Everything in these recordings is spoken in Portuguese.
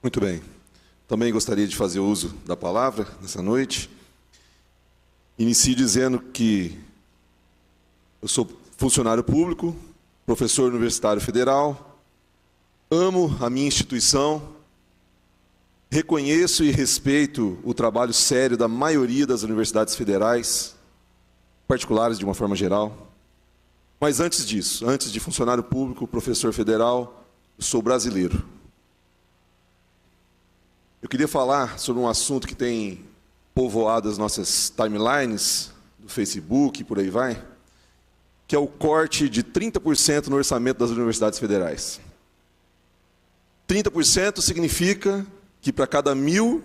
Muito bem. Também gostaria de fazer uso da palavra nessa noite. Inicio dizendo que eu sou funcionário público, professor universitário federal, amo a minha instituição, reconheço e respeito o trabalho sério da maioria das universidades federais, particulares de uma forma geral. Mas antes disso, antes de funcionário público, professor federal, eu sou brasileiro. Eu queria falar sobre um assunto que tem povoado as nossas timelines, do Facebook e por aí vai, que é o corte de 30% no orçamento das universidades federais. 30% significa que para cada 1.000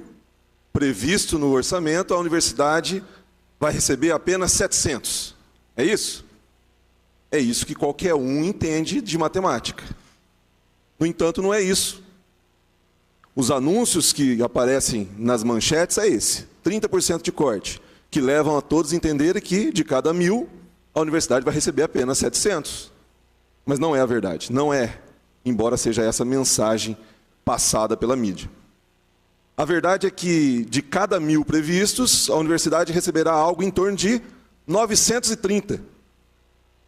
previsto no orçamento, a universidade vai receber apenas 700. É isso? É isso que qualquer um entende de matemática. No entanto, não é isso. Os anúncios que aparecem nas manchetes é esse, 30% de corte, que levam a todos a entenderem que, de cada 1.000, a universidade vai receber apenas 700. Mas não é a verdade, não é, embora seja essa mensagem passada pela mídia. A verdade é que, de cada 1.000 previstos, a universidade receberá algo em torno de 930.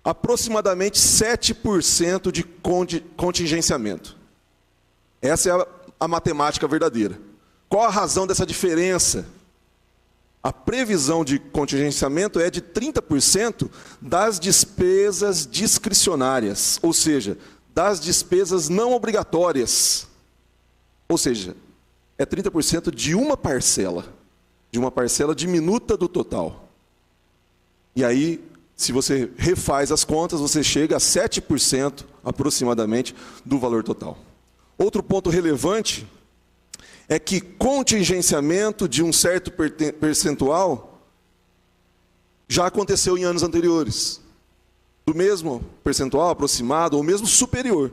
Aproximadamente 7% de contingenciamento. Essa é a matemática verdadeira. Qual a razão dessa diferença? A previsão de contingenciamento é de 30% das despesas discricionárias, ou seja, das despesas não obrigatórias. Ou seja, é 30% de uma parcela diminuta do total. E aí, se você refaz as contas, você chega a 7% aproximadamente do valor total. Outro ponto relevante é que contingenciamento de um certo percentual já aconteceu em anos anteriores. Do mesmo percentual aproximado ou mesmo superior.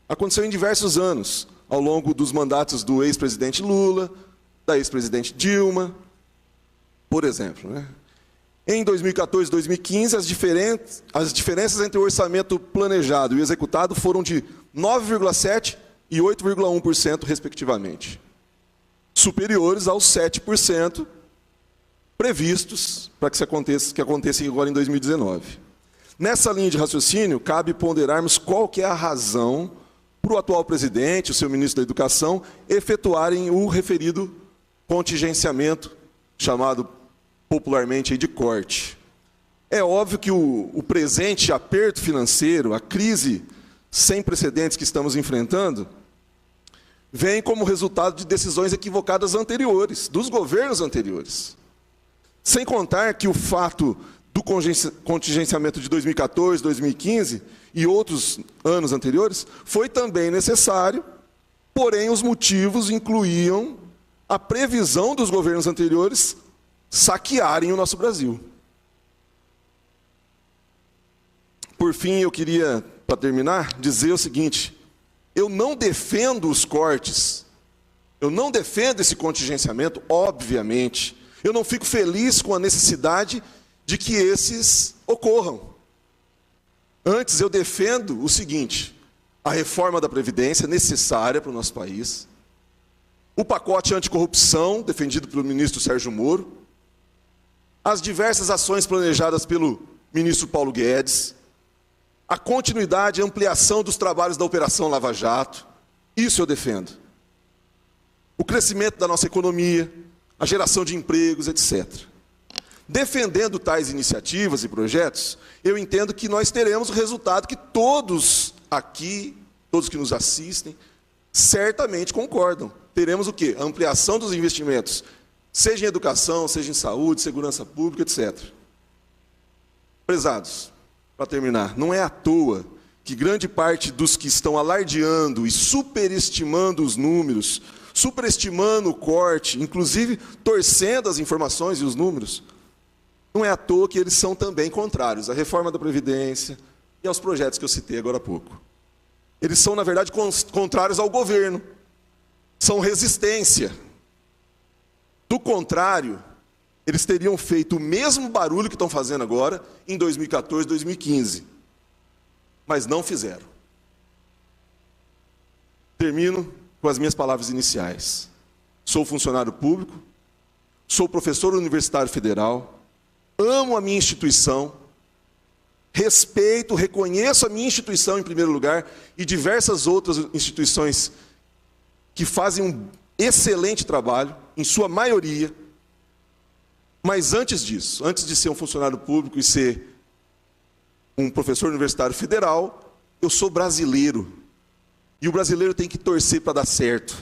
Aconteceu em diversos anos, ao longo dos mandatos do ex-presidente Lula, da ex-presidente Dilma, por exemplo, né? Em 2014 e 2015, as diferenças entre o orçamento planejado e executado foram de 9,7% e 8,1%, respectivamente. Superiores aos 7% previstos para que aconteça agora em 2019. Nessa linha de raciocínio, cabe ponderarmos qual que é a razão para o atual presidente, o seu ministro da Educação, efetuarem o referido contingenciamento, chamado popularmente de corte. É óbvio que o presente aperto financeiro, a crise sem precedentes que estamos enfrentando, vem como resultado de decisões equivocadas anteriores, dos governos anteriores. Sem contar que o fato do contingenciamento de 2014, 2015 e outros anos anteriores foi também necessário, porém os motivos incluíam a previsão dos governos anteriores saquearem o nosso Brasil. Por fim, eu queria, para terminar, dizer o seguinte: eu não defendo os cortes, eu não defendo esse contingenciamento, obviamente. Eu não fico feliz com a necessidade de que esses ocorram. Antes, eu defendo o seguinte: a reforma da Previdência necessária para o nosso país, o pacote anticorrupção, defendido pelo ministro Sérgio Moro, as diversas ações planejadas pelo ministro Paulo Guedes, a continuidade e ampliação dos trabalhos da Operação Lava Jato, isso eu defendo. O crescimento da nossa economia, a geração de empregos, etc. Defendendo tais iniciativas e projetos, eu entendo que nós teremos o resultado que todos aqui, todos que nos assistem, certamente concordam. Teremos o quê? A ampliação dos investimentos, seja em educação, seja em saúde, segurança pública, etc. Prezados, para terminar, não é à toa que grande parte dos que estão alardeando e superestimando os números, superestimando o corte, inclusive torcendo as informações e os números, não é à toa que eles são também contrários à reforma da Previdência e aos projetos que eu citei agora há pouco. Eles são, na verdade, contrários ao governo. São resistência. Do contrário, eles teriam feito o mesmo barulho que estão fazendo agora em 2014, 2015. Mas não fizeram. Termino com as minhas palavras iniciais. Sou funcionário público, sou professor universitário federal, amo a minha instituição, respeito, reconheço a minha instituição em primeiro lugar e diversas outras instituições que fazem um excelente trabalho, em sua maioria. Mas antes disso, antes de ser um funcionário público e ser um professor universitário federal, eu sou brasileiro. E o brasileiro tem que torcer para dar certo.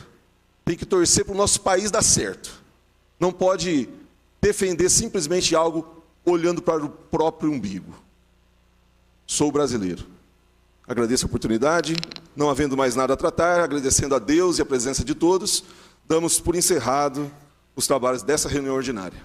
Tem que torcer para o nosso país dar certo. Não pode defender simplesmente algo olhando para o próprio umbigo. Sou brasileiro. Agradeço a oportunidade. Não havendo mais nada a tratar, agradecendo a Deus e a presença de todos, damos por encerrado os trabalhos dessa reunião ordinária.